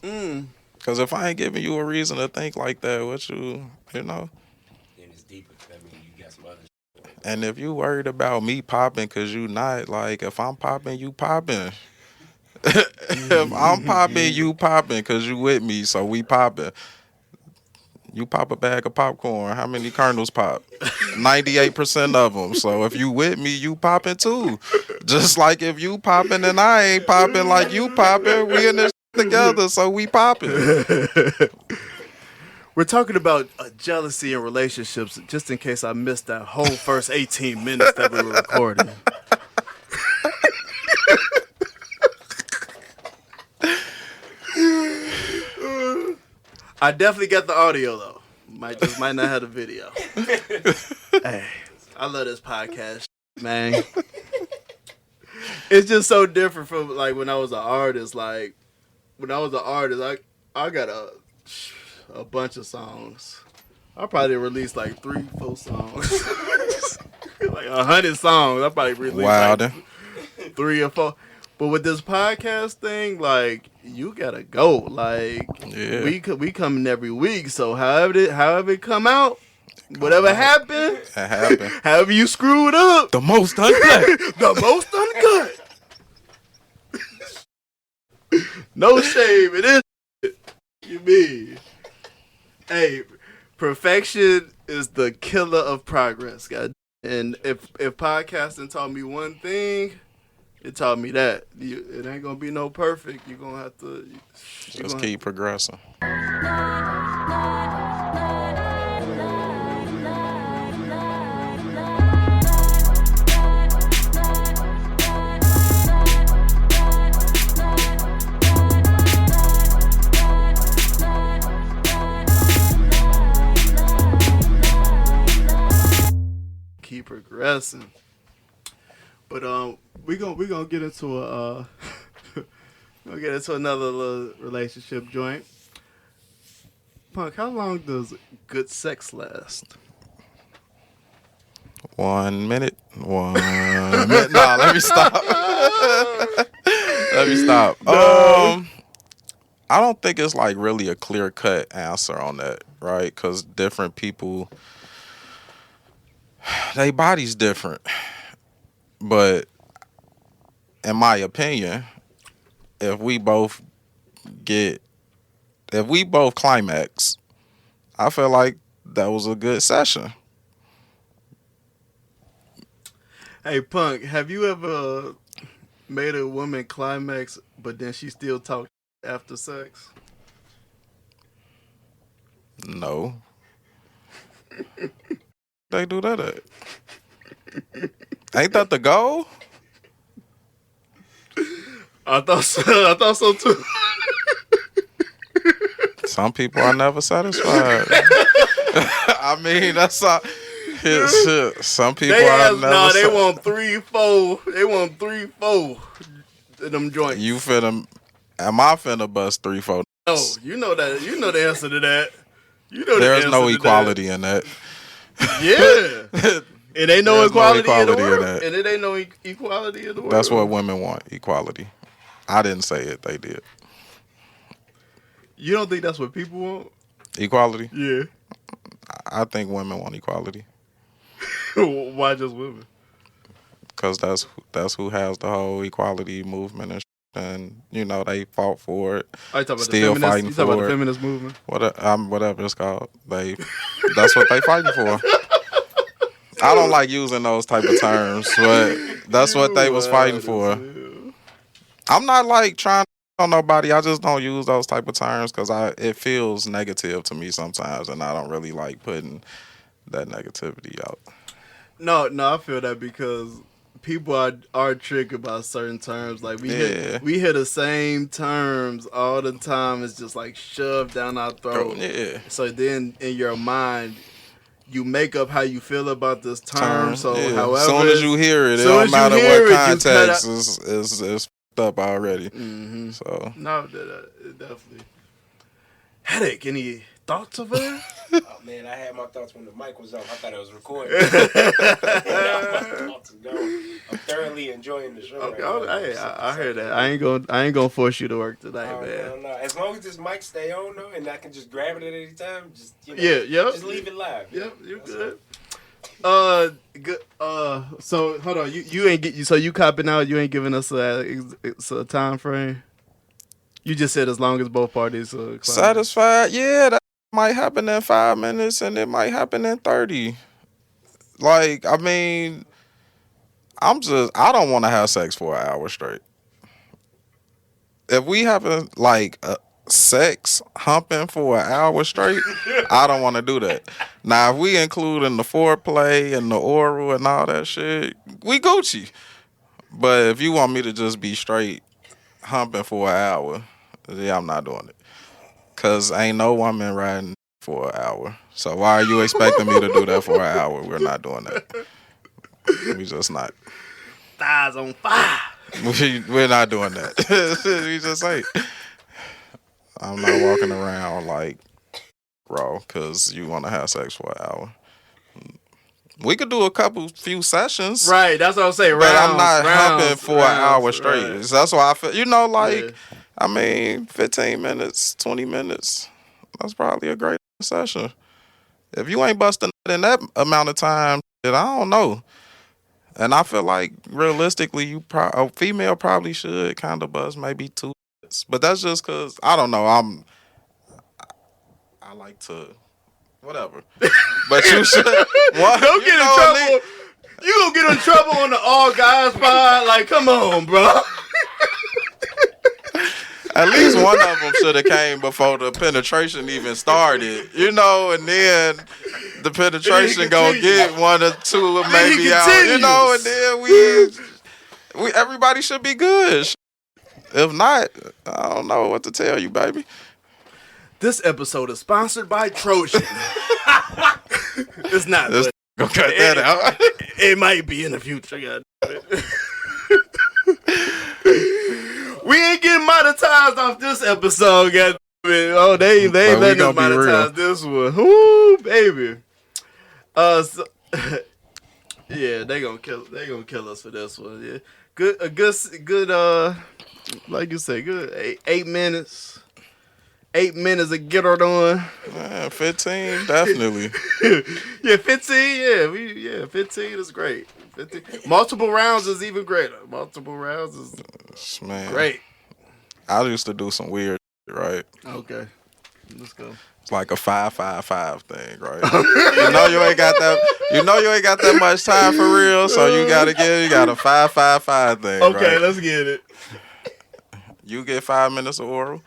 Because if I ain't giving you a reason to think like that, what you know? Then it's deeper. That means you got some other shit. And if you worried about me popping because you not, like, if I'm popping, you popping. If I'm popping, you popping because you with me, so we popping. You pop a bag of popcorn. How many kernels pop? 98% of them. So if you with me, you popping too. Just like if you popping and I ain't popping like you popping, we in this together, so we popping. We're talking about jealousy in relationships, just in case I missed that whole first 18 minutes that we were recording. I definitely got the audio though. Might not have the video. Hey, I love this podcast, man. It's just so different from like when I was an artist. Like when I was an artist, I got a bunch of songs. I probably released like 3-4 songs, like 100 songs. I probably released like 3 or 4. But with this podcast thing, like you gotta go. Like we coming every week. So however it come out, whatever happened, however you screwed up, the most uncut, the most uncut. No shame. It is. You mean? Hey, perfection is the killer of progress, God. And if podcasting taught me one thing, it taught me that it ain't gonna be no perfect. You're gonna have to just keep progressing. Keep progressing. But we gonna get into another little relationship joint. Punk, how long does good sex last? 1 minute. 1 minute. Nah, let me stop. Let me stop. I don't think it's like really a clear cut answer on that, right? Because different people, their body's different. But in my opinion, if we both climax, I feel like that was a good session. Hey, Punk, have you ever made a woman climax, but then she still talk after sex? No. They do that at? Ain't that the goal? I thought so too. Some people are never satisfied. I mean, that's all. Shit. Some people are never. They want 3, 4. They want 3, 4. Them joints. You finna? Am I finna bust 3, 4? No, you know that. You know the answer to that. You know there's no equality in that. Yeah. It ain't no equality in the world. And it ain't no equality in the world. That's what women want, equality. I didn't say it. They did. You don't think that's what people want? Equality? Yeah. I think women want equality. Why just women? Because that's who has the whole equality movement and shit. And, you know, they fought for it. Oh, you talking still about fighting for about it. The feminist movement? Whatever it's called. That's what they fighting for. I don't like using those type of terms, but that's what they was fighting for. I'm not like trying to on nobody. I just don't use those type of terms because it feels negative to me sometimes, and I don't really like putting that negativity out. No, I feel that because people are triggered by certain terms. Like we hear the same terms all the time. It's just like shoved down our throat. Yeah. So then in your mind, you make up how you feel about this term. So however, as soon as you hear it, it don't matter what context is up already. Mm-hmm. So no, it definitely. Headache. Any thoughts over there? Oh, man, I had my thoughts when the mic was off. I thought it was recording. Now my thoughts are going. I'm thoroughly enjoying the show Okay, right now. hey, I heard that. I ain't gonna force you to work tonight, man. No. As long as this mic stay on though, and I can just grab it at any time, just just leave it live. Yep, you good. Good. So hold on. You ain't get you. So you copping out. You ain't giving us a time frame. You just said as long as both parties are satisfied. Yeah, that might happen in 5 minutes, and it might happen in 30. Like, I mean, I don't want to have sex for an hour straight. If we having like sex humping for an hour straight, I don't want to do that. Now, if we including the foreplay and the oral and all that shit, we Gucci. But if you want me to just be straight humping for an hour, yeah, I'm not doing it. Cause ain't no woman riding for an hour. So why are you expecting me to do that for an hour? We're not doing that. We just not. Thighs on fire. We're not doing that. We just ain't. I'm not walking around like raw because you want to have sex for an hour. We could do few sessions. Right, that's what I'm saying. But I'm not humping for an hour straight. Right. So that's why I feel, I mean, 15 minutes, 20 minutes. That's probably a great session. If you ain't busting in that amount of time, then I don't know. And I feel like realistically, a female probably should kind of bust maybe 2 minutes. But that's just because, I don't know, I like to, whatever. But you should. Don't get in trouble. You gonna get in trouble on the All Guys pod? Like, come on, bro. At least one of them should have came before the penetration even started, and then the penetration gonna get 1 or 2 maybe out, and then we everybody should be good. If not, I don't know what to tell you, baby. This episode is sponsored by Trojan. It's not. Go cut that out. It might be in the future. God. We ain't getting monetized off this episode, God. Oh, they ain't letting us monetize this one. Woo, baby. Yeah, they gonna kill us for this one. Yeah, good. Like you say, good 8 minutes. 8 minutes to get her done. 15, definitely. Yeah, 15. Yeah, 15 is great. 15. Multiple rounds is even greater. Multiple rounds is great. I used to do some weird shit, right? Okay, let's go. It's like a 5-5-5 thing, right? you ain't got that. You ain't got that much time for real, so you got a 5-5-5 thing. Okay, right? Let's get it. You get 5 minutes of oral.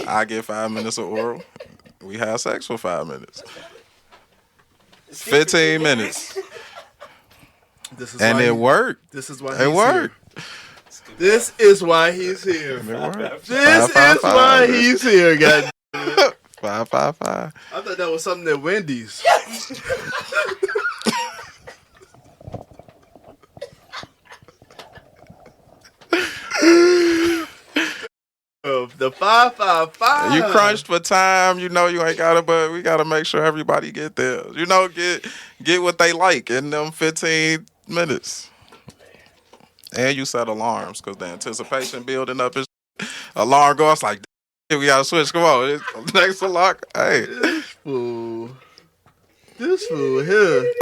I get 5 minutes of oral. We have sex for 5 minutes. 15 minutes. It worked. This is why it worked. This is why he's here. It worked. This is why he's here, God. 5-5-5. I thought that was something at Wendy's. The 5-5-5. You crunched for time, you ain't got it, but we gotta make sure everybody get there. Get what they like in them 15 minutes. And you set alarms because the anticipation building up is alarm goes like, we gotta switch. Come on, next alarm. Hey, this fool here.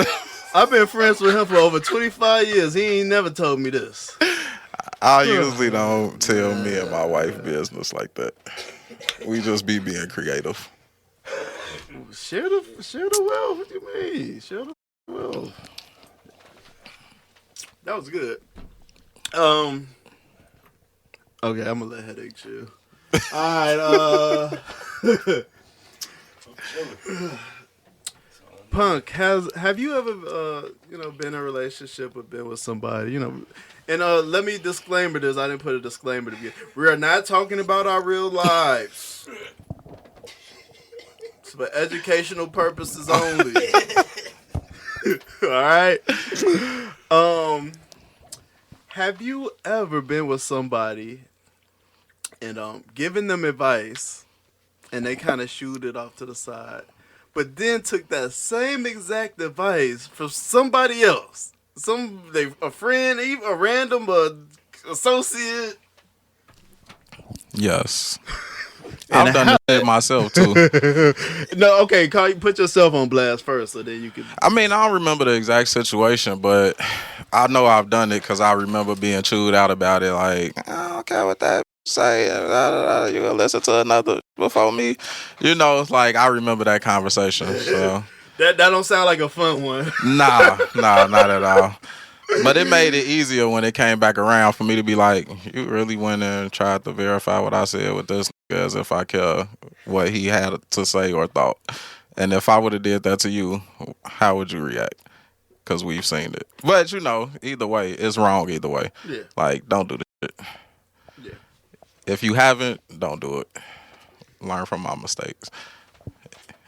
I've been friends with him for over 25 years. He ain't never told me this. I usually don't tell me and my wife business like that. We just be being creative. Share the wealth. What you mean? Share the wealth. That was good. Okay, I'm gonna let headache chill. All right. Punk, have you ever been in a relationship or been with somebody, And let me disclaimer this. I didn't put a disclaimer to begin. We are not talking about our real lives. It's for educational purposes only. All right. Have you ever been with somebody and given them advice and they kind of shoot it off to the side but then took that same exact advice from somebody else, a friend, even a random associate. Yes. And I've done the shit myself too. No, okay, put yourself on blast first, so then you can. I mean, I don't remember the exact situation, but I know I've done it because I remember being chewed out about it. Like, I don't care what that say. You gonna listen to another before me? You know, it's like I remember that conversation. So That don't sound like a fun one. nah, not at all. But it made it easier when it came back around for me to be like, you really went and tried to verify what I said with this nigga as if I care what he had to say or thought. And if I would have did that to you, how would you react? Because we've seen it. But, you know, either way, it's wrong either way. Yeah. Like, don't do the shit. Yeah. If you haven't, don't do it. Learn from my mistakes.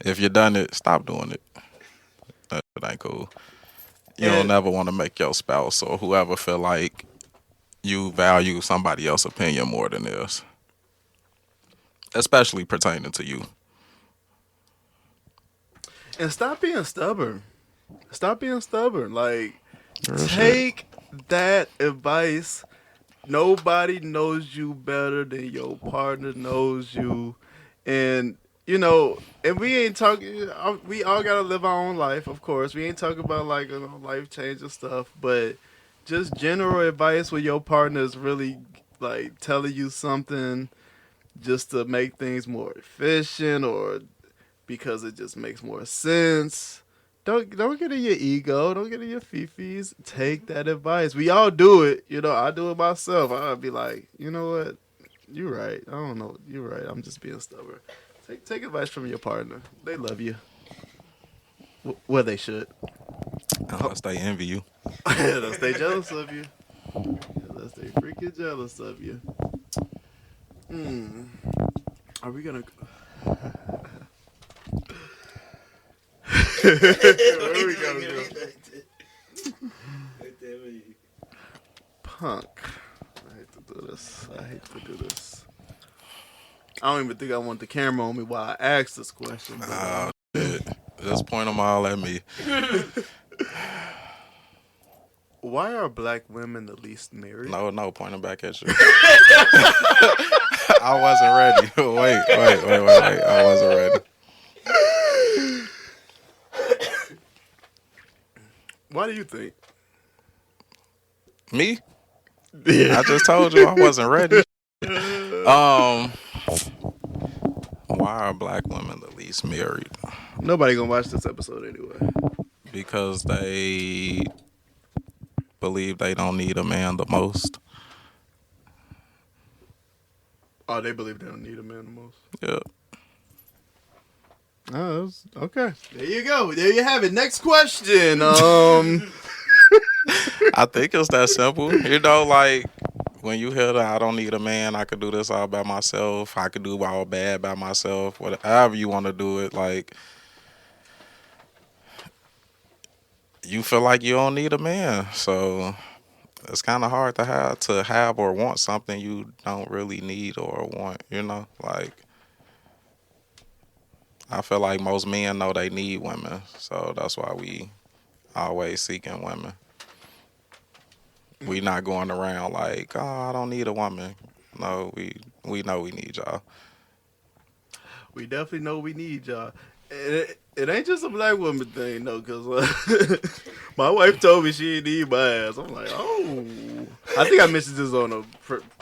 If you done it, stop doing it. That shit ain't cool. You don't ever want to make your spouse or whoever feel like you value somebody else's opinion more than theirs. Especially pertaining to you. And stop being stubborn. Stop being stubborn. Like, Real take that advice. Nobody knows you better than your partner knows you. And, you know, and we ain't talking, we all got to live our own life, of course. We ain't talking about, like, you know, life-changing stuff. But just general advice where your partner is really, like, telling you something just to make things more efficient or because it just makes more sense. Don't get in your ego. Don't get in your fifis. Take that advice. We all do it. You know, I do it myself. I'll be like, you know what? You're right. I don't know. You're right. I'm just being stubborn. Take advice from your partner. They love you. Well, they should. Unless they envy you. Unless they jealous of you. Unless they freaking jealous of you. Are we gonna? Where we gonna go? Punk. I hate to do this. I don't even think I want the camera on me while I ask this question. Oh, shit. Just point them all at me. Why are black women the least married? No, point them back at you. I wasn't ready. Wait. I wasn't ready. Why do you think? Me? I just told you I wasn't ready. Why are black women the least married? Nobody gonna watch this episode anyway. Because they believe they don't need a man the most. Oh, they believe they don't need a man the most. Yeah. Oh, okay. There you go. There you have it. Next question. I think it's that simple. You know, like when you hear that I don't need a man, I could do this all by myself. I could do all bad by myself. Whatever you want to do it, like you feel like you don't need a man. So it's kind of hard to have or want something you don't really need or want. You know, like I feel like most men know they need women, so that's why we always seeking women. We not going around like, oh, I don't need a woman. No, we know we need y'all. We definitely know we need y'all. It ain't just a black woman thing, though, because my wife told me she didn't need my ass. I'm like, oh. I think I mentioned this on a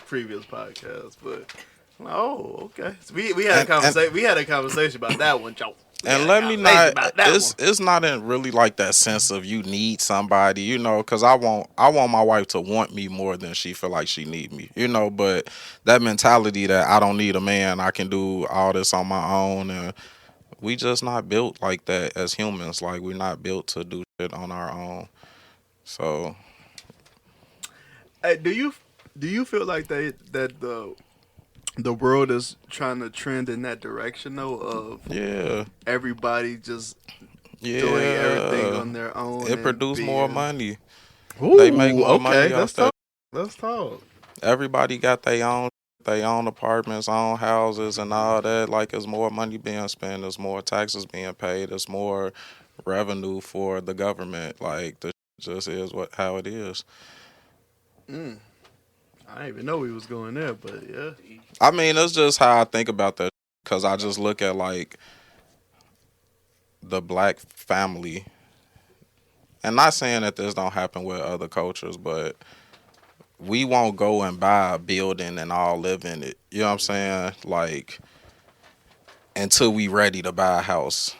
previous podcast, but I'm like, oh, okay. So we had a conversation. We had a conversation about that one, Joe. And let me not. It's not in really like that sense of you need somebody, you know, because I want my wife to want me more than she feel like she need me, you know. But that mentality that I don't need a man, I can do all this on my own, and we just not built like that as humans. Like we're not built to do shit on our own. So, hey, do you feel like that the world is trying to trend in that direction though of everybody just doing everything on their own? It produce more money. Ooh, they make more money off that. Let's talk. Everybody got their own they own apartments, own houses, and all that. Like, there's more money being spent, there's more taxes being paid, there's more revenue for the government. Like, the just is how it is. Mm. I didn't even know we was going there, but yeah. I mean, that's just how I think about that. Because I just look at like the black family, and not saying that this don't happen with other cultures, but we won't go and buy a building and all live in it. You know what I'm saying? Like, until we ready to buy a house.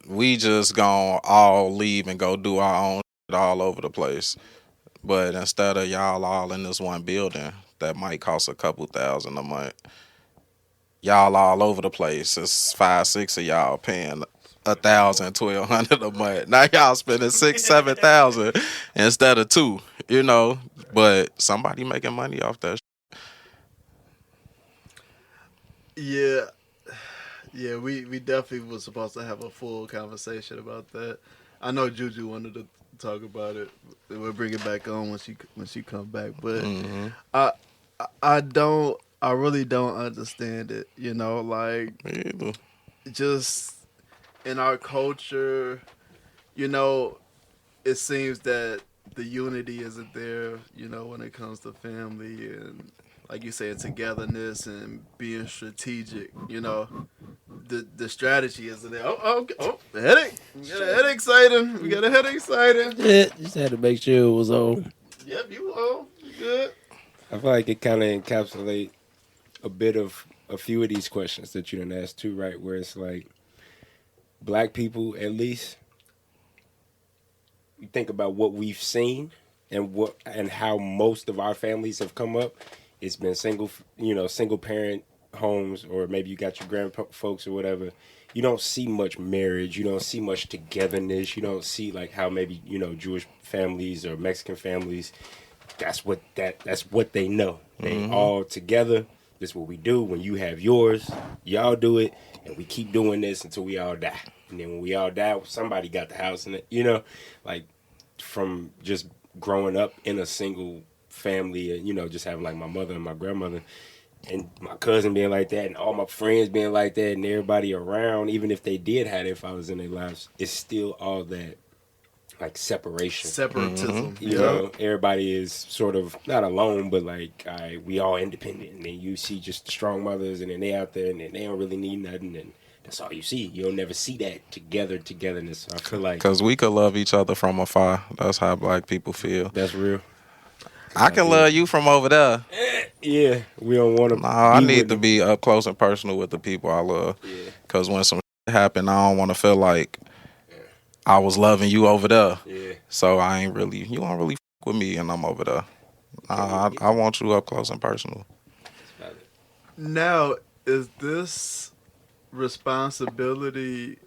We just gonna all leave and go do our own shit all over the place. But instead of y'all all in this one building that might cost a couple thousand a month, y'all all over the place. It's 5, 6 of y'all paying 1,000, 1,200 a month. Now y'all spending 6, 7,000 instead of 2. You know, but somebody making money off that. Yeah. Yeah, we definitely was supposed to have a full conversation about that. I know Juju wanted to talk about it. We'll bring it back on when she come back. But I I really don't understand it. You know, like Me either. just in our culture, you know, it seems that the unity isn't there. You know, when it comes to family and like you said, togetherness and being strategic. You know, the strategy isn't there. The headache. We got a headache sighting. We got a headache sighting. Yeah, just had to make sure it was on. Yep, you on. You good. I feel like it kind of encapsulate a bit of a few of these questions that you didn't ask too, right? Where it's like black people, at least, you think about what we've seen and how most of our families have come up. It's been single parent homes, or maybe you got your grandfolks or whatever. You don't see much marriage. You don't see much togetherness. You don't see like how maybe Jewish families or Mexican families. That's what they know. They all together. This is what we do. When you have yours, y'all do it, and we keep doing this until we all die. And then when we all die, somebody got the house in it. Like from just growing up in a single family, and just having like my mother and my grandmother and my cousin being like that, and all my friends being like that, and everybody around, even if they did have their fathers in their lives, it's still all that like separatism. Mm-hmm. Everybody is sort of not alone, but like we all independent, and then you see just the strong mothers, and then they out there, and then they don't really need nothing, and that's all you see. You'll never see that togetherness. I feel like because we could love each other from afar. That's how black people feel. that's real. I can love you from over there. Yeah, we don't want to. No, I need to be up close and personal with the people I love. Yeah. Because when some shit happen, I don't want to feel like I was loving you over there. Yeah. So you don't really fuck with me and I'm over there. I want you up close and personal. Now, is this responsibility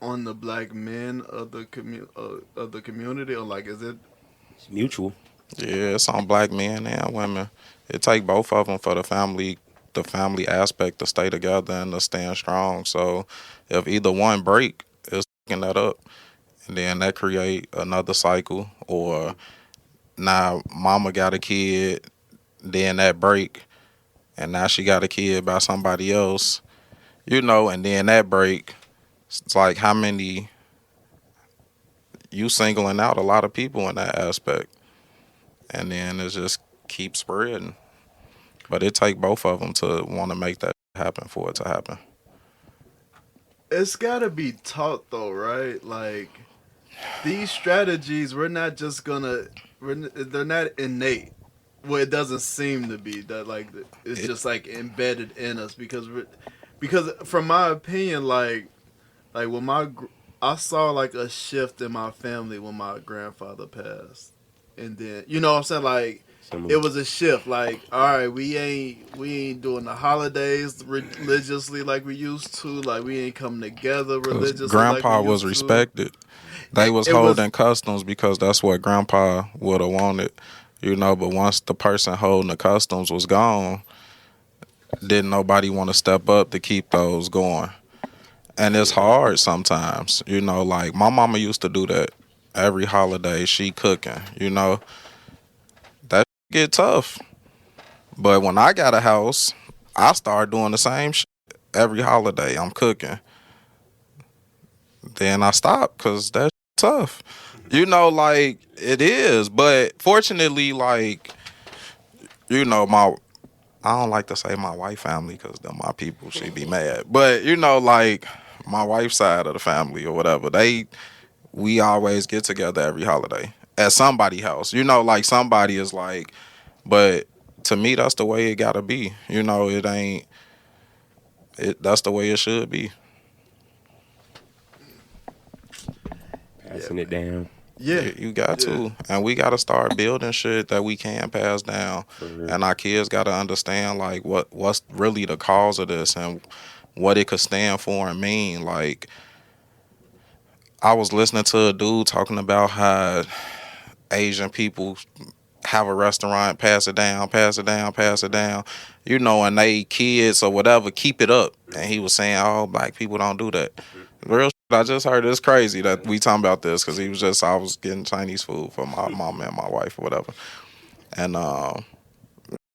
on the black men of the community, or like is it? It's mutual. Yeah, it's on black men and women. It take both of them for the family aspect to stay together and to stand strong. So if either one break, it's fucking that up, and then that create another cycle. Or now mama got a kid, then that break, and now she got a kid by somebody else, and then that break. It's like how many you singling out a lot of people in that aspect. And then it just keeps spreading. But it take both of them to want to make that happen for it to happen. It's gotta be taught though, right? Like these strategies, they're not innate. Well, it doesn't seem to be that. Like it's just like embedded in us because from my opinion, like when I saw like a shift in my family when my grandfather passed. And then, you know what I'm saying? Like, it was a shift. Like, all right, we ain't doing the holidays religiously like we used to. Like, we ain't coming together religiously. Grandpa like we was used respected. They was holding customs because that's what Grandpa would have wanted. But once the person holding the customs was gone, didn't nobody want to step up to keep those going. And it's hard sometimes. Like my mama used to do that. Every holiday she cooking, that get tough. But when I got a house, I started doing the same shit every holiday. I'm cooking. Then I stopped because that's tough. You know, like it is. But fortunately, like, you know, I don't like to say my wife family because they're my people. She be mad. But you know, like my wife's side of the family or whatever, we always get together every holiday at somebody's house. You know, like somebody is like, but to me, that's the way it gotta be. You know, it ain't. That's the way it should be. Passing it down. Yeah, You got to, and we got to start building shit that we can pass down, and our kids got to understand like what's really the cause of this and what it could stand for and mean. Like, I was listening to a dude talking about how Asian people have a restaurant, pass it down, pass it down, pass it down, you know, and they kids or whatever keep it up, and he was saying, "Oh, black people don't do that." Real shit, I just heard it's crazy that we talking about this because I was getting Chinese food for my mom and my wife or whatever, and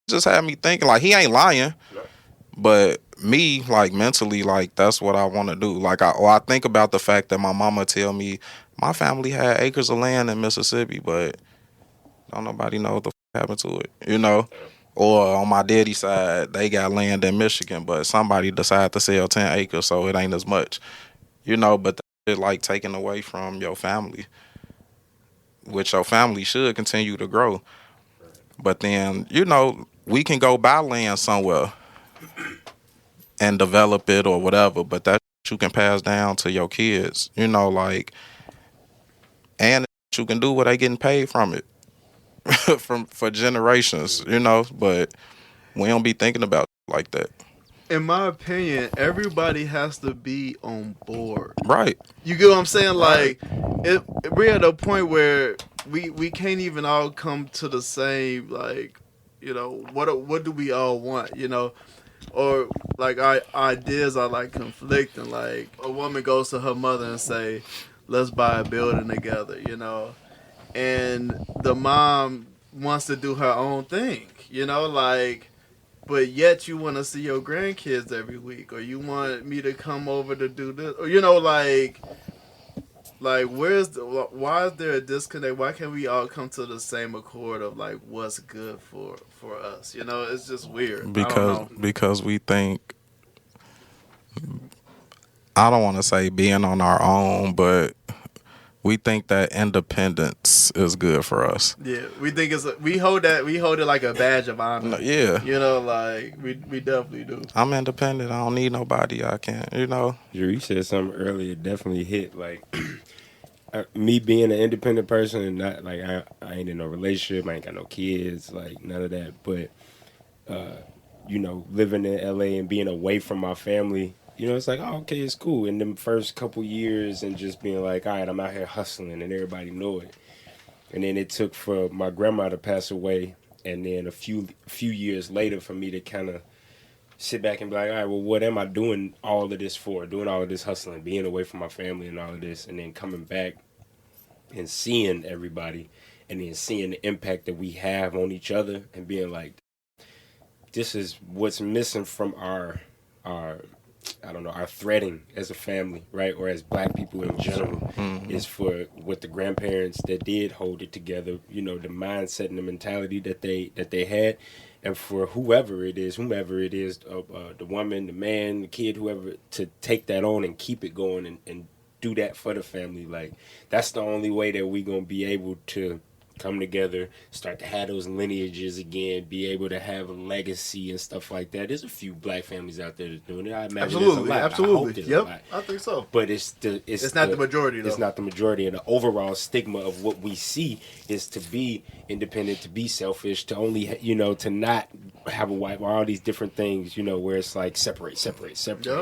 just had me thinking like he ain't lying, but me like mentally like that's what I want to do. Like I think about the fact that my mama tell me my family had acres of land in Mississippi, but don't nobody know what the happened to it, you know. Or on my daddy's side, they got land in Michigan, but somebody decided to sell 10 acres, so it ain't as much. You know, but that like taken away from your family, which your family should continue to grow. But then, you know, we can go buy land somewhere and develop it or whatever, but that you can pass down to your kids, you know, like, and you can do what they getting paid from it for generations, you know, but we don't be thinking about like that. in my opinion, everybody has to be on board. Right. You get what I'm saying? Like, we're at a point where we can't even all come to the same, like, you know, what do we all want, you know? Or, like, our ideas are, like, conflicting. Like, a woman goes to her mother and say, let's buy a building together, you know? And the mom wants to do her own thing, you know? Like, but yet you want to see your grandkids every week, or you want me to come over to do this, or, you know, like why is there a disconnect? Why can't we all come to the same accord of like what's good for us? You know, it's just weird. Because we think, I don't want to say being on our own, but we think that independence is good for us. Yeah, we think we hold it like a badge of honor. Yeah, you know, like we definitely do. I'm independent. I don't need nobody. I can't, you know. You said something earlier, definitely hit. Like me being an independent person, and not like I ain't in no relationship. I ain't got no kids, like none of that. But you know, living in LA and being away from my family. You know, it's like, oh, okay, it's cool. In the first couple years and just being like, all right, I'm out here hustling and everybody know it. And then it took for my grandma to pass away, and then a few years later for me to kind of sit back and be like, all right, well, what am I doing all of this for? Doing all of this hustling, being away from my family and all of this, and then coming back and seeing everybody and then seeing the impact that we have on each other and being like, this is what's missing from our I don't know, our threading as a family, right, or as black people in general, is for what the grandparents that did hold it together, you know, the mindset and the mentality that they had, and for whomever it is, the woman, the man, the kid, whoever, to take that on and keep it going and do that for the family. Like, that's the only way that we gonna be able to come together, start to have those lineages again, be able to have a legacy and stuff like that. There's a few black families out there that's doing it. I imagine there's a lot. Absolutely. I hope there's a lot. I think so. But it's not the majority, though. It's not the majority, and the overall stigma of what we see is to be independent, to be selfish, to only, you know, to not have a wife, all these different things, you know, where it's like separate. Yep.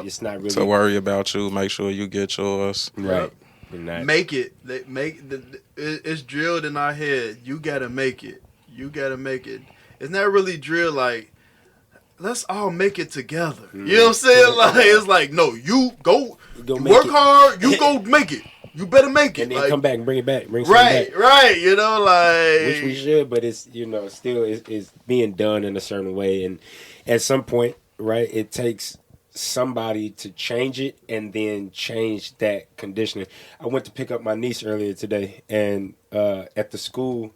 It's not really to worry about you. Make sure you get yours. Right. Yep. It's drilled in our head. You gotta make it. It's not really drilled like, let's all make it together. You know what I'm saying? Like, it's like, no, you go work hard. You go make it. You better make it. And then like, come back and bring it back. Bring something back. right. You know, like Which we should, but it's still is being done in a certain way, and at some point, right, it takes somebody to change it and then change that conditioning. I went to pick up my niece earlier today, and at the school,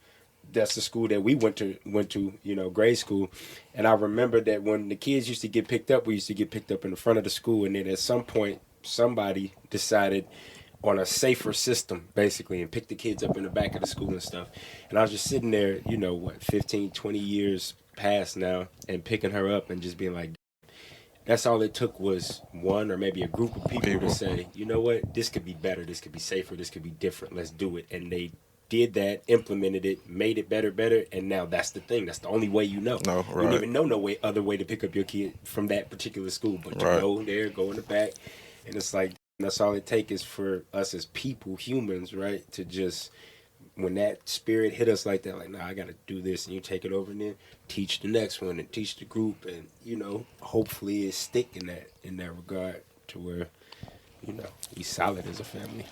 that's the school that we went to, grade school, and I remember that when the kids used to get picked up, we used to get picked up in the front of the school, and then at some point, somebody decided on a safer system, basically, and pick the kids up in the back of the school and stuff. And I was just sitting there, 15, 20 years past now, and picking her up and just being like, that's all it took was one or maybe a group of people to say, you know what, this could be better, this could be safer, this could be different, let's do it. And they did that, implemented it, made it better, and now that's the thing. That's the only way you know. No, You right. don't even know no other way to pick up your kid from that particular school, but you Right. go there, go in the back, and it's like, that's all it takes is for us as people, humans, right, to just, when that spirit hit us like that, like, nah, I got to do this, and you take it over and then teach the next one and teach the group, and, hopefully it stick in that regard to where, we solid as a family.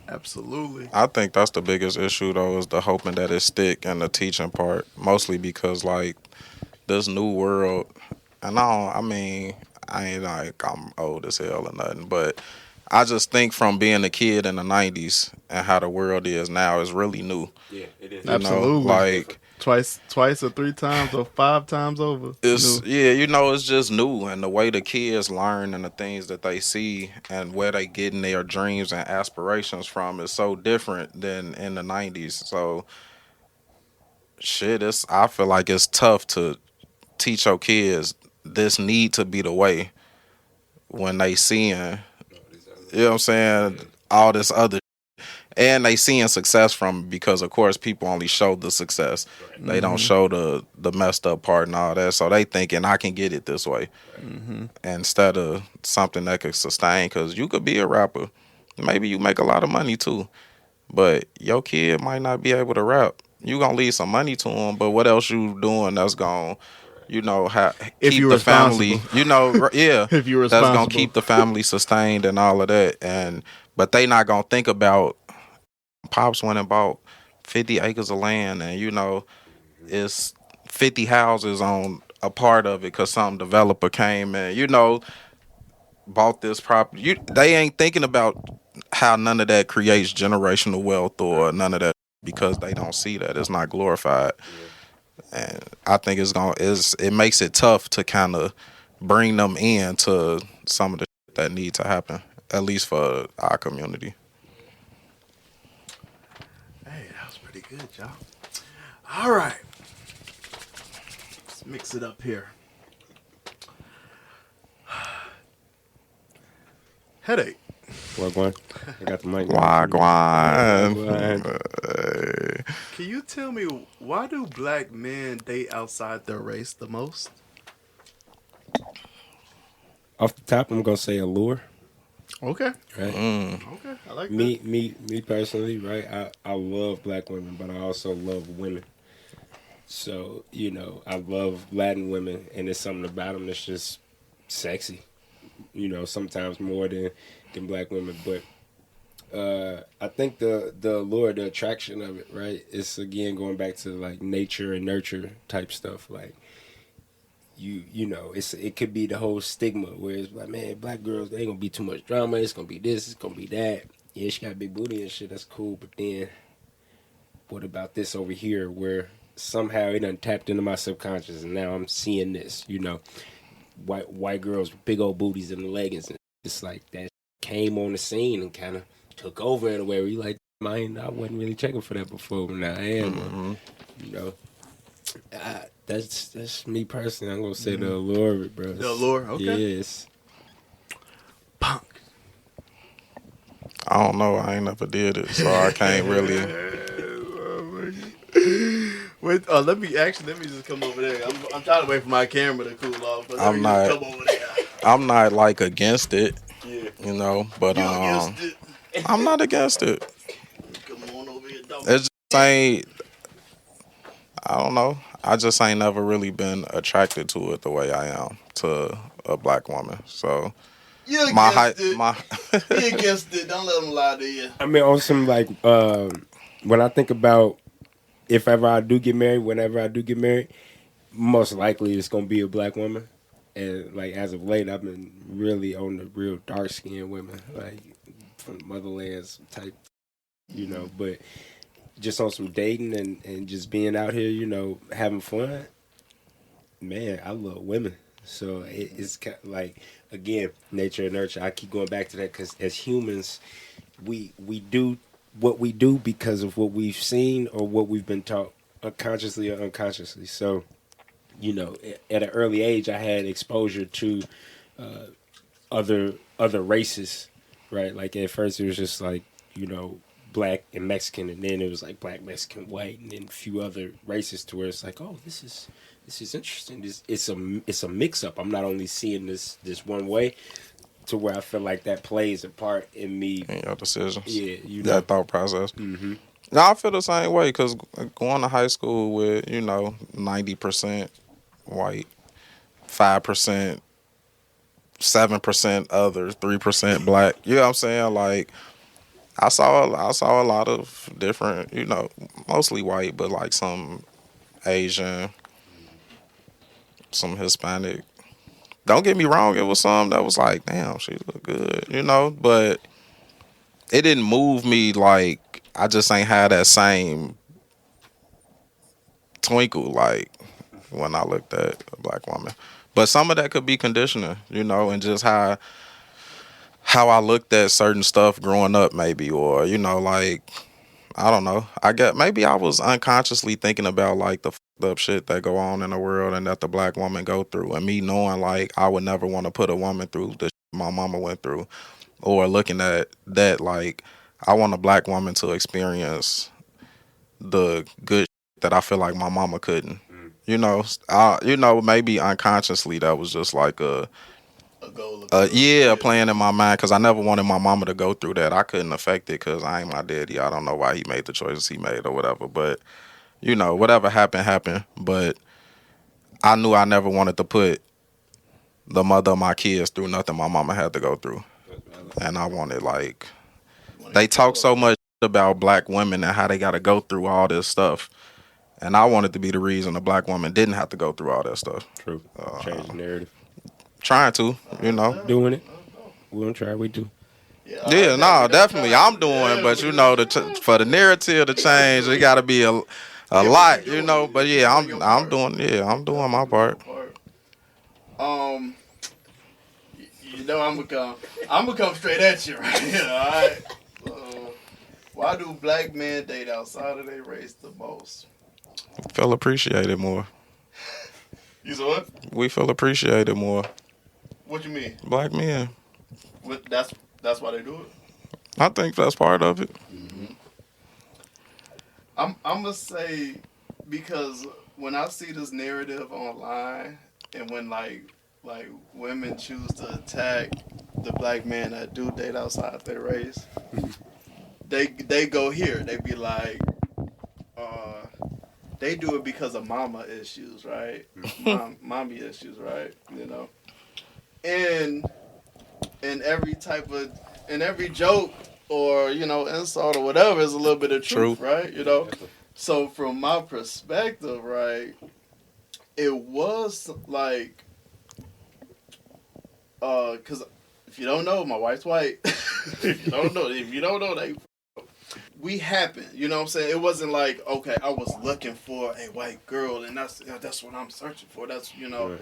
absolutely. I think that's the biggest issue though, is the hoping that it stick and the teaching part. Mostly because like this new world, and I ain't like I'm old as hell or nothing, but I just think from being a kid in the '90s and how the world is now is really new. Yeah, it is. You Absolutely. know, like Twice or 3 times or 5 times over. it's New. it's just new, and the way the kids learn and the things that they see and where they getting their dreams and aspirations from is so different than in the '90s. So shit, I feel like it's tough to teach your kids this need to be the way when they seeing, you know what I'm saying, all this other and they seeing success from it, because of course people only show the success. Right. They don't show the messed up part and all that, so they thinking I can get it this way instead of something that could sustain, because you could be a rapper, maybe you make a lot of money too, but your kid might not be able to rap. You gonna leave some money to him, but what else you doing that's gonna If keep you're the family, yeah, If you're that's gonna responsible. keep the family sustained and all of that. But they not gonna think about pops went and bought 50 acres of land, and it's 50 houses on a part of it because some developer came and bought this property. They ain't thinking about how none of that creates generational wealth or none of that, because they don't see that. It's not glorified. And I think it makes it tough to kind of bring them into some of the shit that need to happen, at least for our community. Hey, that was pretty good, y'all. All right. Let's mix it up here. Headache. Wagwan. I got the mic. Wagwan. Can you tell me, why do black men date outside their race the most? Off the top, I'm gonna say allure. Okay. Right. Okay. I like that. Me personally, right? I love black women, but I also love women. So I love Latin women, and there's something about them that's just sexy. Sometimes more than black women, but I think the allure, the attraction of it, right? It's again going back to like nature and nurture type stuff. Like it could be the whole stigma where it's like, man, black girls, they ain't gonna be too much drama. It's gonna be this. It's gonna be that. Yeah, she got a big booty and shit. That's cool, but then what about this over here where somehow it done tapped into my subconscious and now I'm seeing this. White girls with big old booties in the leggings, and it's like that came on the scene and kind of took over in a way where you like, I wasn't really checking for that before, but now I am. That's me personally. I'm gonna say the allure of it, bro. The allure, okay. Yes. Punk. I don't know. I ain't never did it, so I can't really. Wait, let me just come over there. I'm trying to wait for my camera to cool off. But I'm let me not- just come over there. I'm not like against it, Yeah. but You against it? I'm not against it. Come on over here, dog. It's just ain't. I don't know. I just ain't never really been attracted to it the way I am to a black woman. So You my against height, it. my He against it. Don't let him lie to you. I mean, on some like, when I think about if ever I do get married, whenever I do get married, most likely it's gonna be a black woman. And like as of late, I've been really on the real dark skinned women, like from the motherlands type, But just on some dating and just being out here, having fun. Man, I love women. So it's kind of like, again, nature and nurture. I keep going back to that because as humans, we do what we do because of what we've seen or what we've been taught, unconsciously or unconsciously. So, at an early age, I had exposure to uh, other races, right? Like at first, it was just like black and Mexican, and then it was like black, Mexican, white, and then a few other races to where it's like, oh, this is interesting. It's a mix up. I'm not only seeing this one way, to where I feel like that plays a part in me. in your decisions. Yeah, That thought process. Mm-hmm. No, I feel the same way because going to high school with 90% white, 5%, 7% others, 3% black. You know what I'm saying? Like I saw a lot of different, mostly white, but like some Asian, some Hispanic. Don't get me wrong, it was some that was like, damn, she look good, but it didn't move me like I just ain't had that same twinkle like when I looked at a black woman. But some of that could be conditioning, and just how I looked at certain stuff growing up maybe, or, like I don't know. I get maybe I was unconsciously thinking about like the fucked up shit that go on in the world and that the black woman go through, and me knowing like I would never want to put a woman through the shit my mama went through, or looking at that like I want a black woman to experience the good shit that I feel like my mama couldn't. Maybe unconsciously that was just like A goal. yeah, playing in my mind because I never wanted my mama to go through that. I couldn't affect it because I ain't my daddy. I don't know why he made the choices he made or whatever. But whatever happened. But I knew I never wanted to put the mother of my kids through nothing my mama had to go through. And I wanted like they talk so much about black women and how they got to go through all this stuff. And I wanted to be the reason a black woman didn't have to go through all that stuff. True. Change the narrative. Trying to, Doing it. We don't try. We do. Yeah, no, definitely. I'm doing, but for the narrative to change, it got to be a lot, But yeah, I'm doing. Yeah, I'm doing my part. I'm gonna come straight at you right here. All right. Why do black men date outside of their race the most? Feel appreciated more. You said what? We feel appreciated more. What you mean? Black men. That's why they do it. I think that's part of it. Mm-hmm. I'm gonna say because when I see this narrative online and when like women choose to attack the black men that do date outside their race, they go here. They be like, they do it because of mama issues, right? Mommy issues, right? And every joke or insult or whatever is a little bit of truth, right? So from my perspective, right, it was like, cause if you don't know, my wife's white. if you don't know, we happened. You know what I'm saying? It wasn't like, okay, I was looking for a white girl and that's what I'm searching for. That's Right.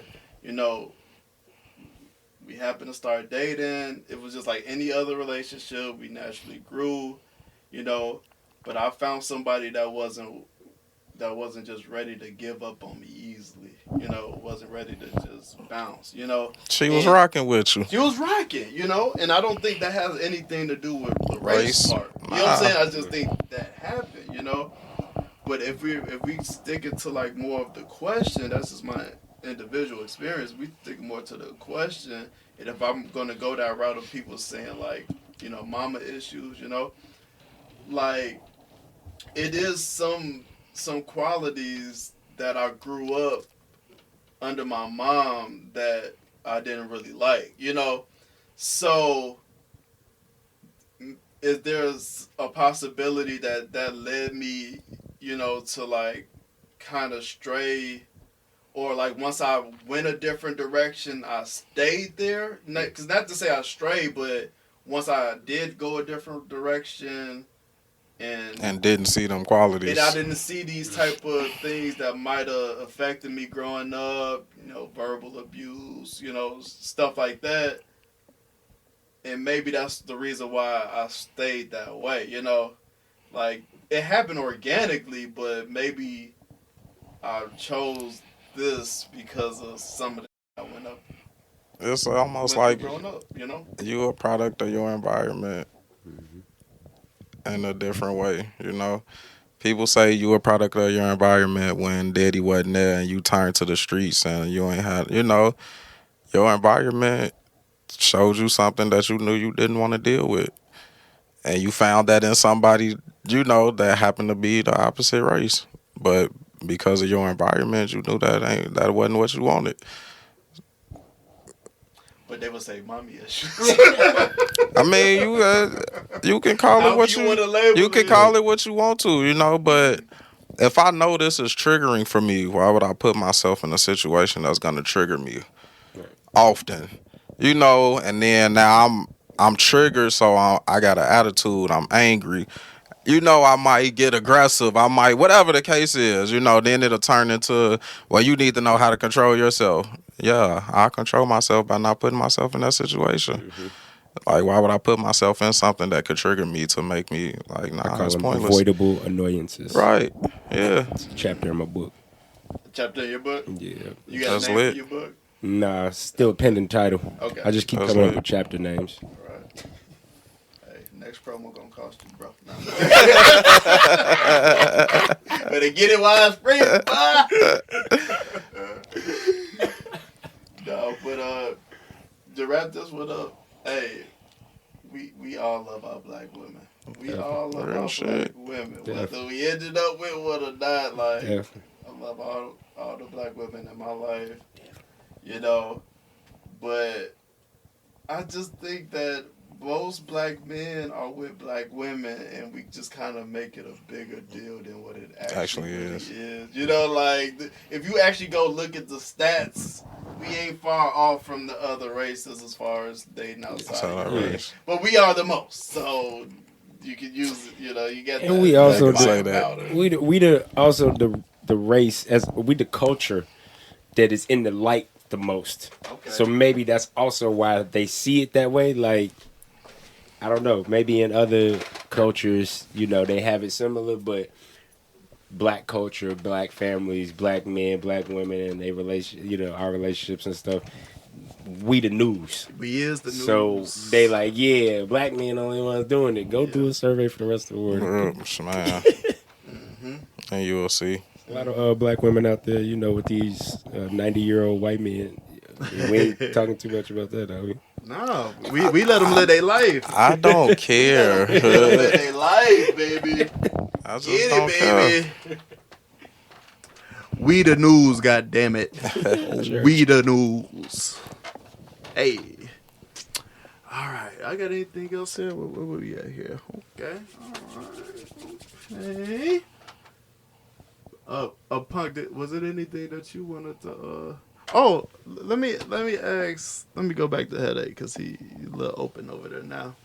We happened to start dating. It was just like any other relationship. We naturally grew, but I found somebody that wasn't just ready to give up on me easily. Wasn't ready to just bounce. She was rocking with you. She was rocking, and I don't think that has anything to do with the race part. You know what I'm saying? I just think that happened, But if we stick it to like more of the question, that's just my individual experience. We stick more to the question, and if I'm gonna go that route of people saying like, mama issues, like it is some qualities that I grew up under my mom that I didn't really like, So, is there's a possibility that led me, to like kind of stray, or like once I went a different direction, I stayed there. Because not to say I strayed, but once I did go a different direction, And didn't see them and qualities. I didn't see these type of things that might have affected me growing up, verbal abuse, stuff like that. And maybe that's the reason why I stayed that way, Like, it happened organically, but maybe I chose this because of some of the I went up. It's almost went like through growing up, you a product of your environment Mm-hmm. in a different way, People say you a product of your environment when daddy wasn't there and you turned to the streets and you ain't had, your environment showed you something that you knew you didn't want to deal with. And you found that in somebody, that happened to be the opposite race. But because of your environment, you knew that wasn't what you wanted. But they would say mommy issues. I mean, you can call it what you can call it what you want to, but if I know this is triggering for me, why would I put myself in a situation that's gonna trigger me often? And then now I'm triggered, so I got an attitude, I'm angry. I might get aggressive. I might, whatever the case is, then it'll turn into, well, you need to know how to control yourself. Yeah, I control myself by not putting myself in that situation. Mm-hmm. Like, why would I put myself in something that could trigger me to make me like, nah, I call it's them pointless. avoidable annoyances. Right. Yeah. It's a chapter in my book. Chapter in your book? Yeah. You got That's a name lit. for your book? Nah, still a pending title. Okay. I just keep That's coming up lit. with chapter names. All right. Hey, next promo gonna cost you, bro. Nah. Better get it while it's free, boy. No, but to wrap this one up, hey, we all love our black women. We all love Real our shit. black women. Definitely. Whether we ended up with one or not, like, Definitely. I love all the black women in my life. But I just think that most black men are with black women, and we just kind of make it a bigger deal than what it actually really is. If you actually go look at the stats, we ain't far off from the other races as far as dating outside That's how of that your Yeah. race. But we are the most, so you can use it. You get And we also say the that. We the also the race as we the culture that is in the light the most. Okay. So maybe that's also why they see it that way. Like, I don't know, maybe in other cultures, they have it similar, but black culture, black families, black men, black women, and they our relationships and stuff. We the news. We is the news. So they like, yeah, black men only ones doing it. Go do a survey for the rest of the world. Man. And you will see. A lot of black women out there, with these 90-year-old white men. We ain't talking too much about that, are we? No, we let them live their life. I don't care. Live their life, baby. I just Get don't it, care. baby. We the news, goddammit. We the news. Hey. All right. I got anything else here? Where we at here? Okay. All right. Okay. Punk, was it anything that you wanted to Oh, let me ask. Let me go back to Headache because he's a little open over there now.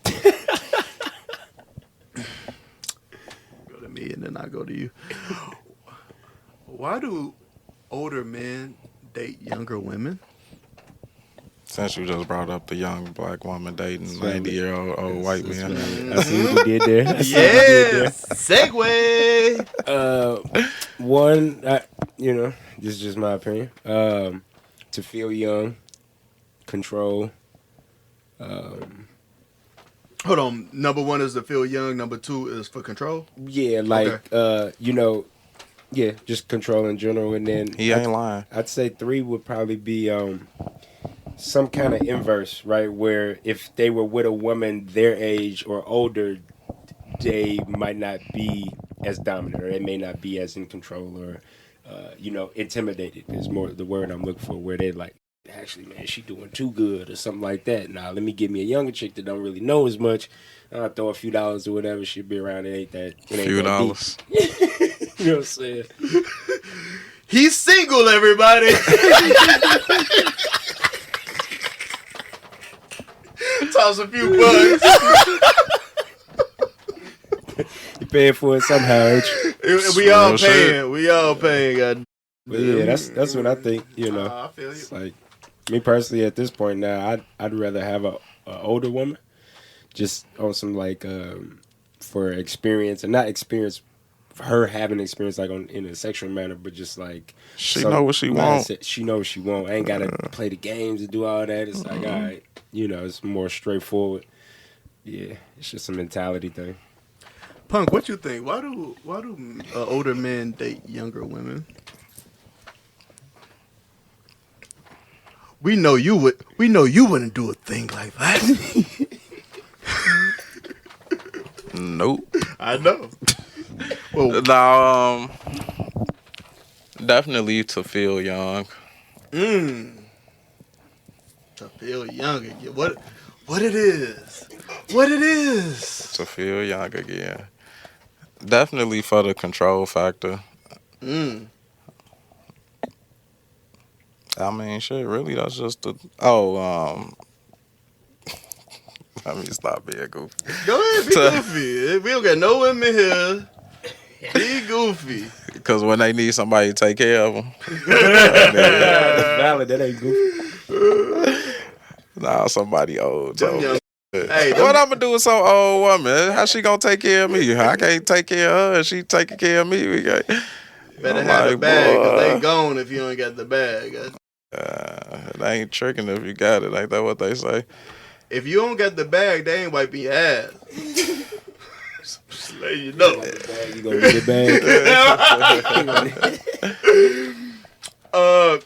Go to me and then I go to you. Why do older men date younger women? Since you just brought up the young black woman dating 90-year-old old white man. I see what you did there. Yes. Segue. One, this is just my opinion. To feel young, control. Hold on. Number one is to feel young. Number two is for control. Yeah, just control in general. And then He ain't lying. I'd say three would probably be some kind of inverse, right? Where if they were with a woman their age or older, they might not be as dominant, or they may not be as in control, or intimidated is more the word I'm looking for. Where they like, actually, man, she doing too good or something like that. Now, let me get me a younger chick that don't really know as much. I'll throw a few dollars or whatever. She'll be around. It ain't that. It ain't Few that dollars. deep. You know what I'm saying? He's single, everybody. Toss a few bucks. You paying for it somehow. We all Real paying. shit. We all paying. God. But yeah, that's what I think. You know, I feel you. it's like me personally at this point now, I'd rather have a older woman, just on some like for experience and not experience. Her having experience like in a sexual manner, but just like She some know what she want. mindset. She know what she want. I ain't gotta play the games and do all that. It's like, all right, you know, it's more straightforward. Yeah, it's just a mentality thing. Punk, what you think? Why do older men date younger women? We know you would. We know you wouldn't do a thing like that. Nope. I know. Well, Now, definitely to feel young. to feel young again. What it is? What it is? To feel young again. Definitely for the control factor. I mean, shit, really, that's just the... let me stop being goofy. Go ahead, be goofy. We don't got no women here. Be goofy. Because when they need somebody to take care of them, That's valid. That ain't goofy. now somebody old. Them told me. young- Hey, What I'm gonna do with some old woman? How she gonna take care of me? I can't take care of her. She taking care of me. We got. better I'm have the like, bag, cause boy. they gone if you don't got the bag. It ain't tricking if you got it. Ain't that what they say? If you don't got the bag, they ain't wiping your ass. Just let you know. You gonna get it back.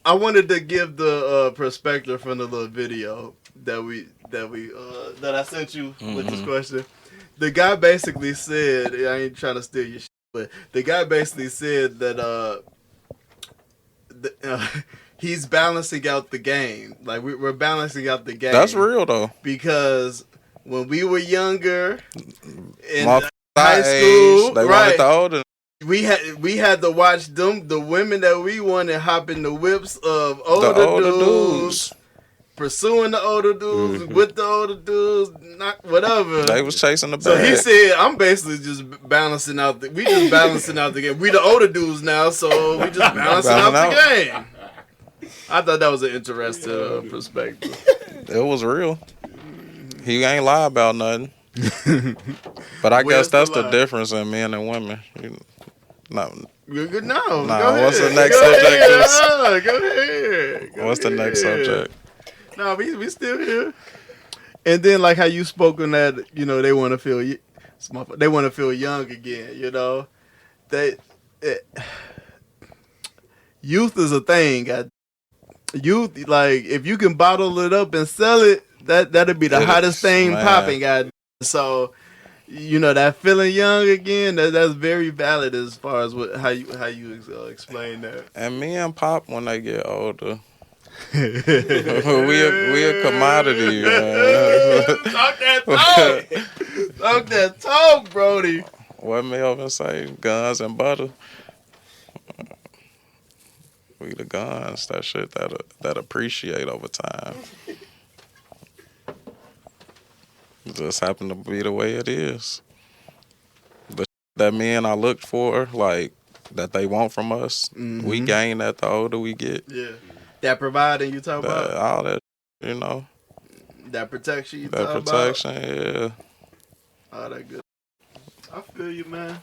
I wanted to give the perspective from the little video that I sent you with this question. The guy basically said, I ain't trying to steal your shit, but the guy basically said that he's balancing out the game. Like we're balancing out the game. That's real though. Because when we were younger in Motherfuckers high our school, age, they right? wanted the older. We had to watch the women that we wanted hop in the whips of older, older dudes, dudes. pursuing the older dudes with the older dudes, not whatever. They was chasing the bag. So he said, "I'm basically just balancing out the. We just balancing out the game. We the older dudes now, so we just balancing out the game." I thought that was an interesting perspective. It was real. He ain't lie about nothing. But I Where's guess that's the the lie? difference in men and women. No, Good now. Nah, Go ahead. what's the next Go subject? ahead. Go ahead. Go what's the next ahead. subject? No, we still here. And then like how you spoke on that, you know, they want to feel young again. You know, youth is a thing. Youth, like if you can bottle it up and sell it, that'd be the It hottest is, thing man. popping. So, you know, that feeling young again, that's very valid as far as how you explain that. And me and Pop, when they get older, we a commodity, man. Talk that talk. Talk that talk, Brody. What Melvin say? Guns and butter. We the guns. That shit that appreciate over time. It just happen to be the way it is. The that men I looked for, like that they want from us, we gain that the older we get. Yeah. That providing you talk about? All that, you know. That protection you That talk protection, yeah. about? All that good. I feel you, man.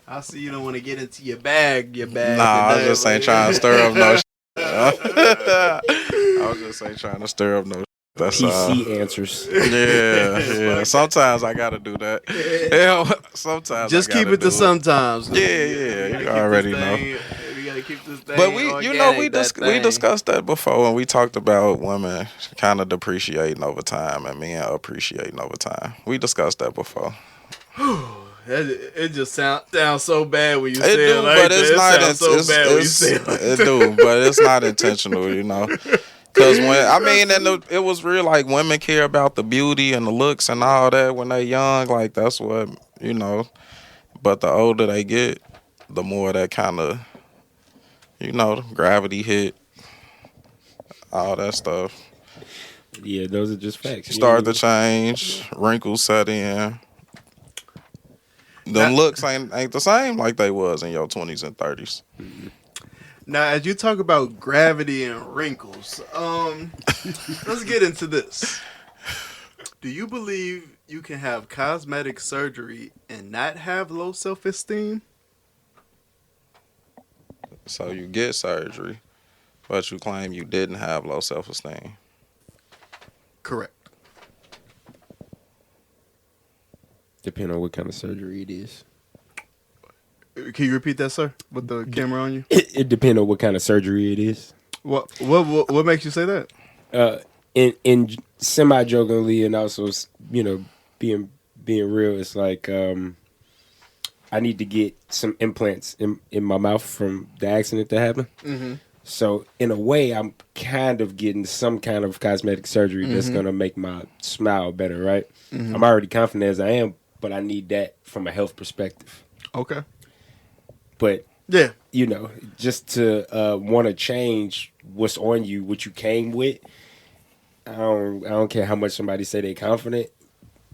I see you don't want to get into your bag. Nah, I today, just ain't but- trying to stir up no shit. I was just ain't trying to stir up no shit. That's all. PC answers. Yeah. Sometimes I gotta do that. Yeah, sometimes Just I keep gotta it to do sometimes. Yeah, We gotta you keep already this know. thing- We gotta keep this thing. But we organic, that we thing. discussed that before when we talked about women kind of depreciating over time and men appreciating over time. We discussed that before. It just sounds so bad when you It say do, it like but that. it's It not. sounds so bad when you say it like It that. do, but it's not intentional, you know. Because it was real. Like women care about the beauty and the looks and all that when they young. Like that's what you know. But the older they get, the more that kind of, gravity hit, all that stuff Yeah, those are just facts. start to change. Wrinkles set in. Them looks ain't the same like they was in your 20s and 30s. Now, as you talk about gravity and wrinkles, let's get into this. Do you believe you can have cosmetic surgery and not have low self-esteem? So you get surgery, but you claim you didn't have low self-esteem. Correct. Depending on what kind of surgery it is. Can you repeat that, sir, with the camera on you? It depends on what kind of surgery it is. What makes you say that? In semi jokingly and also being real, it's like I need to get some implants in my mouth from the accident that happened. Mm-hmm. So in a way, I'm kind of getting some kind of cosmetic surgery that's gonna make my smile better, right? Mm-hmm. I'm already confident as I am, but I need that from a health perspective. Okay. But yeah, just to want to change what's on you, what you came with. I don't care how much somebody say they're confident.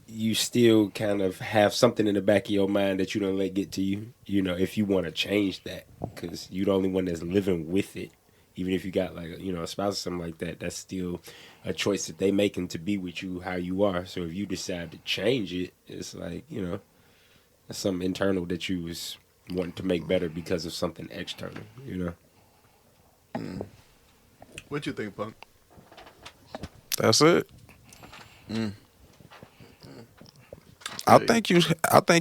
You still kind of have something in the back of your mind that you don't let get to you. If you want to change that, because you're the only one that's living with it. Even if you got like a spouse or something like that, that's still a choice that they making to be with you how you are. So if you decide to change it, it's like that's something internal that you was wanting to make better because of something external. What you think, Punk? That's it. I think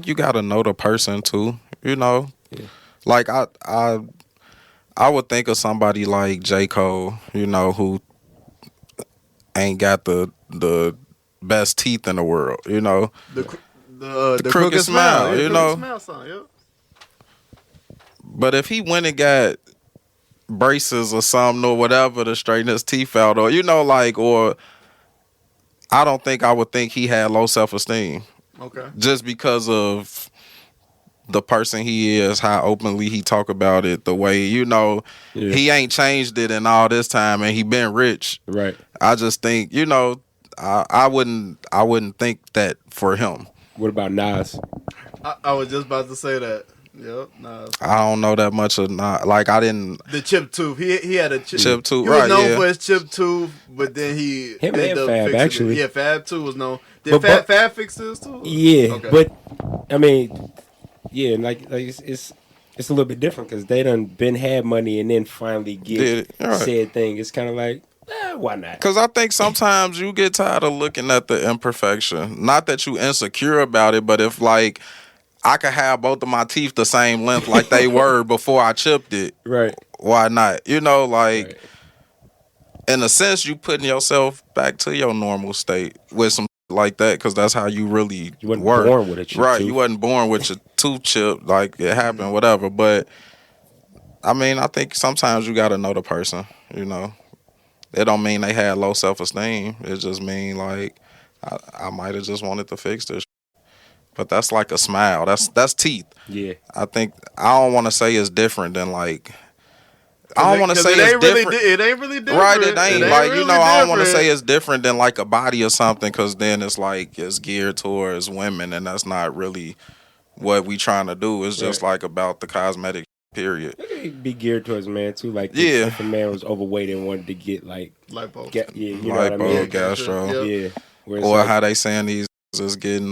you gotta know the person too. Yeah. Like I would think of somebody like J. Cole, who ain't got the best teeth in the world, The crooked smile, yeah, crooked smile song, yeah. But if he went and got braces or something or whatever to straighten his teeth out, or or I don't think I would think he had low self-esteem. Okay. Just because of the person he is, how openly he talk about it, the way he ain't changed it in all this time, and he been rich. Right. I just think I wouldn't think that for him. What about Nas? I was just about to say that. Yep, Nas. I don't know that much of Nas. Like I didn't. The chip tooth. He had a chip tooth. He was right, known yeah. for his chip tooth, but then he Him ended and up Fab, fixing actually. it. Yeah, Fab too was known. Did Fab fix his too? Yeah, okay. But I mean, yeah, like it's a little bit different because they done had money and then finally get said thing. It's kind of like, why not? Because I think sometimes you get tired of looking at the imperfection. Not that you insecure about it, but if like I could have both of my teeth the same length like they were before I chipped it, right? Why not? Right. In a sense, you putting yourself back to your normal state with some like that, because that's how you really You wasn't work. born with a chip right? tooth. You wasn't born with your tooth chip. Like it happened, whatever. But I mean, I think sometimes you got to know the person. It don't mean they had low self-esteem. It just mean like I might have just wanted to fix this. But that's like a smile. That's teeth. Yeah. I think I don't want to say it's different than like. I don't want to say it it's ain't different. it ain't really different. Right, it ain't like really I don't want to different. say it's different than like a body or something, because then it's like it's geared towards women, and that's not really what we trying to do. It's just like about the cosmetic period. It could be geared towards man too. Like if a man was overweight and wanted to get like lipo, you know what I Lipo, mean? gastro, Yeah. Or how they saying these is getting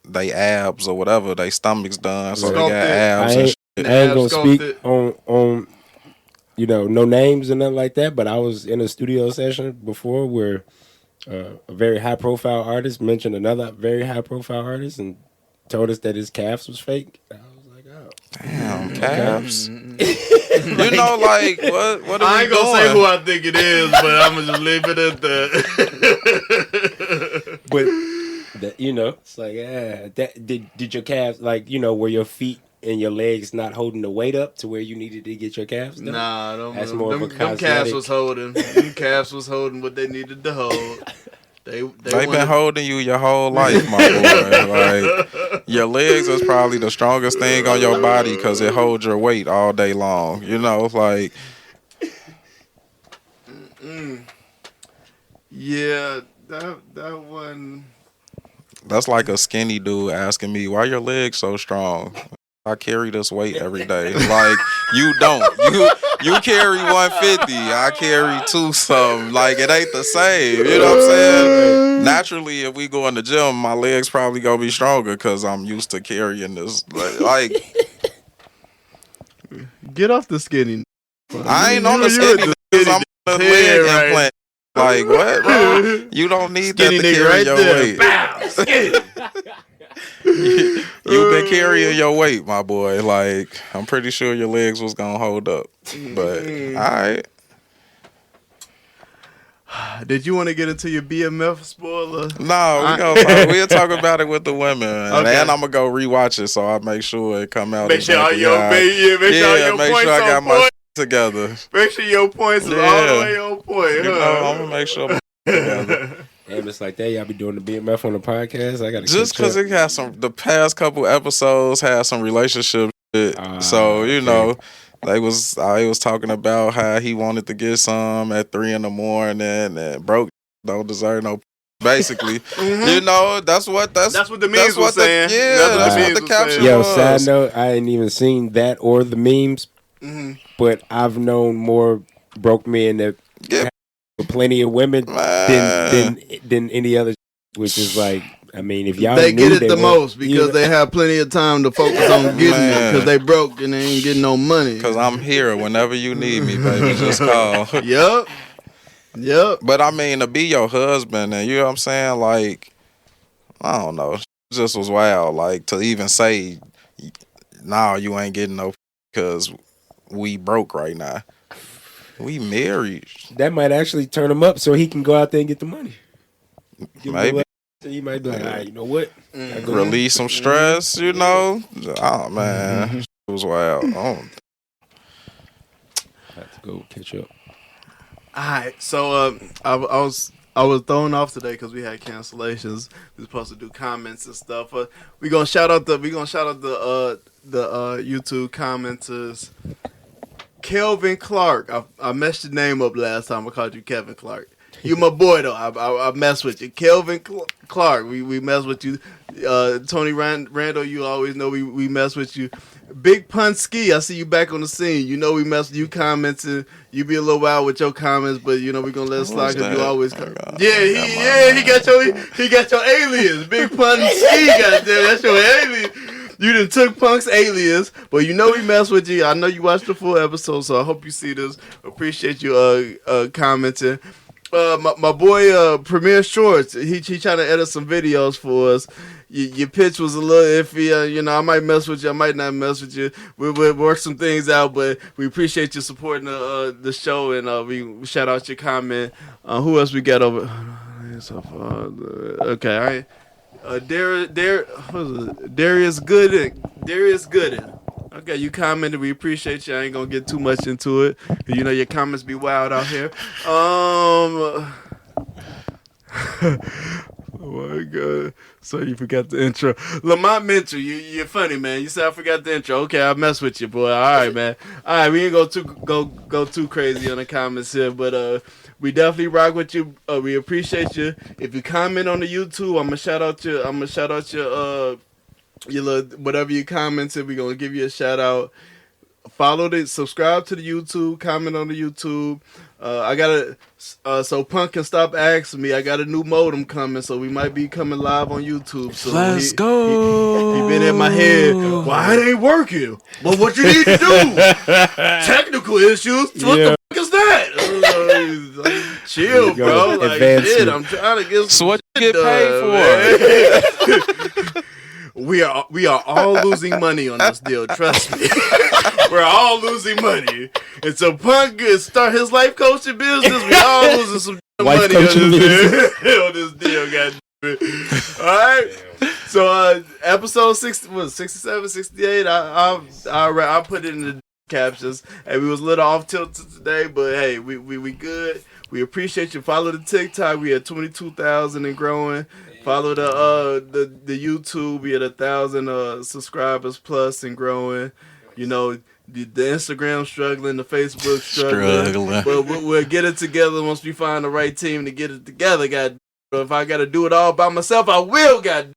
they abs or whatever, they stomachs done, so they got abs and shit. I ain't gonna speak on no names and nothing like that, but I was in a studio session before where a very high profile artist mentioned another very high profile artist and told us that his calves was fake. I was like, oh, damn, calves. Like what are I we ain't gonna doing? say who I think it is, but I'm gonna just leave it at that. That, you know, it's like, that did your calves, like, you know, were your feet and your legs not holding the weight up to where you needed to get your calves done? Nah, That's more of a them calves was holding. Them calves was holding what they needed to hold. They been holding you your whole life, my boy. Like, your legs is probably the strongest thing on your body because it holds your weight all day long. You know, like. Yeah, that one. That's like a skinny dude asking me, why your legs so strong? I carry this weight every day. Like, you don't. You carry 150. I carry 2 something. Like, it ain't the same. You know what I'm saying? Naturally, if we go in the gym, my legs probably gonna be stronger because I'm used to carrying this. Like, get off the skinny. I ain't on the skinny because I'm on the leg implant. Like, what, bro? You don't need skinny that to carry right your there. weight. Bow, skinny. You've been carrying your weight, my boy. Like, I'm pretty sure your legs was gonna hold up. But all right. Did you want to get into your BMF spoiler? No, we'll talk about it with the women, okay. And I'm gonna go rewatch it so I make sure it come out. Make sure all your make points sure I got on my point. Together. Make sure your points is all the way on point. You know, I'm gonna make sure I'm together. Damn, it's like that. Y'all be doing the BMF on the podcast. I gotta just because it has the past couple episodes had some relationship shit. So you know, I was talking about how he wanted to get some at 3 a.m. and broke don't deserve no. Basically, you know, that's what the memes was saying. That's what the caption was. Yo, side note, I ain't even seen that or the memes, but I've known more broke men that have plenty of women than any other, which is like, I mean, if y'all they knew get it the most because they have plenty of time to focus on getting it because they broke and they ain't getting no money. Because I'm here whenever you need me, baby. Just call. Yep. But I mean, to be your husband, and you know what I'm saying? Like, I don't know. Just was wild. Like, to even say, nah, you ain't getting no because we broke right now. We married. That might actually turn him up so he can go out there and get the money. Maybe. He might be like, all right, you know what? Release some stress, you know? Oh, man. It was wild. I have to go catch up. All right, so I was thrown off today because we had cancellations. We were supposed to do comments and stuff. We gonna shout out the YouTube commenters. Kelvin Clark. I messed your name up last time. I called you Kevin Clark. You my boy though. I mess with you, Kelvin Clark. We mess with you. Tony Randall. You always know we mess with you. Big Pun Ski, I see you back on the scene. You know we mess with you commenting. You be a little wild with your comments, but you know we gonna let it slide because you always come. He got your alias. Big Pun Ski, goddamn, that's your alias. You done took Punk's alias, but you know we mess with you. I know you watched the full episode, so I hope you see this. Appreciate you commenting. My boy Premier Shorts, he trying to edit some videos for us. Your pitch was a little iffy. You know, I might mess with you, I might not mess with you. We'll work some things out, but we appreciate you supporting the show, and we shout out your comment. Who else we got over? Okay, all right. Darius Gooden. Okay, you commented. We appreciate you. I ain't gonna get too much into it. You know your comments be wild out here. Oh my God. So you forgot the intro. Lamont Mentor, you're funny, man. You said I forgot the intro. Okay, I'll mess with you, boy. All right, man. All right, we ain't go too crazy on the comments here, but we definitely rock with you. We appreciate you. If you comment on the YouTube, I'm gonna shout out your little whatever you commented. We're gonna give you a shout out. Subscribe to the YouTube, comment on the YouTube. I got so Punk can stop asking me. I got a new modem coming, so we might be coming live on YouTube. So Let's go. He been in my head. Why it ain't working? Well, what you need to do? Technical issues. What the fuck is that? Chill, bro. Like shit, I'm trying to get. So what you get paid for? We are all losing money on this deal. Trust me. We're all losing money. And so Punk start his life coaching business. We all losing some money on this deal. God. All right. So episode 67, 68. I put it in the captions. Hey, we was a little off tilted today, but hey, we good. We appreciate you. Follow the TikTok. We at 22,000 and growing. Follow the YouTube. We at 1,000 subscribers plus and growing. You know, the Instagram struggling, the Facebook struggling. But we'll get it together once we find the right team to get it together. God, if I got to do it all by myself, I will. God.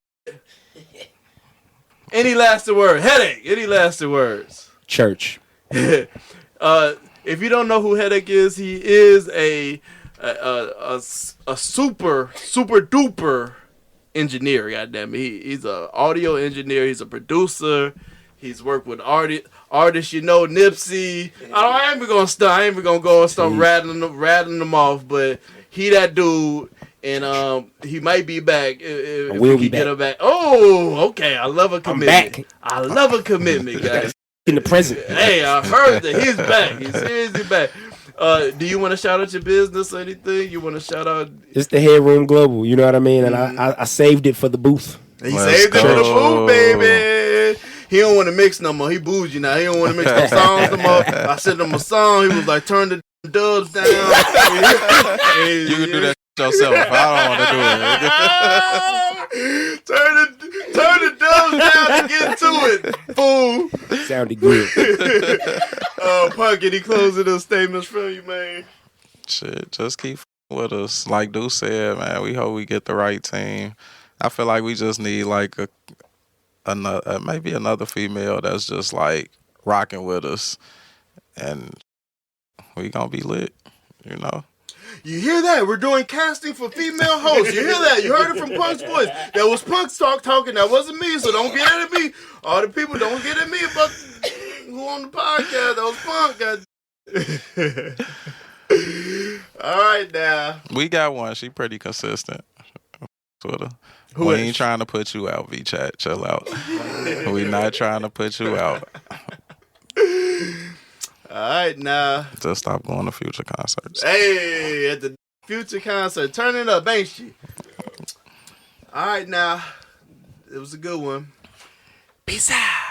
Any lasting word? Headache. Any lasting words? Church. If you don't know who Headache is, he is a super duper engineer. Goddamn, he's an audio engineer. He's a producer. He's worked with artists, you know, Nipsey. I ain't even gonna start. I ain't even gonna go and start rattling them off. But he that dude, and he might be back if we can get him back. Oh, okay. I love a commitment. I'm back. I love a commitment, guys. In the present. Hey, I heard that he's back. He's seriously back. Do you want to shout out your business or anything? You want to shout out? It's the Headroom Global. You know what I mean? And I saved it for the booth. He saved it for the booth, baby. He don't want to mix no more. He bougie now. He don't want to mix no songs no more. I sent him a song. He was like, turn the dubs down. You can do that yourself. I don't want to do it. Turn the dubs down and get to it, fool. Sounded good. Punk, any closing statements from you, man? Shit, just keep with us. Like Deuce said, man, we hope we get the right team. I feel like we just need like maybe another female that's just like rocking with us, and we gonna be lit, you know. You hear that? We're doing casting for female hosts. You hear that? You heard it from Punk's voice. That was Punk's talking. That wasn't me. So don't get at me. All the people don't get at me about who on the podcast. That was Punk. All right, now we got one. She pretty consistent. Twitter. Who we is? ain't trying to put you out, V-Chat. Chill out. We not trying to put you out. All right, now. Just stop going to Future concerts. Hey, at the Future concert. Turn it up, ain't she? All right, now. It was a good one. Peace out.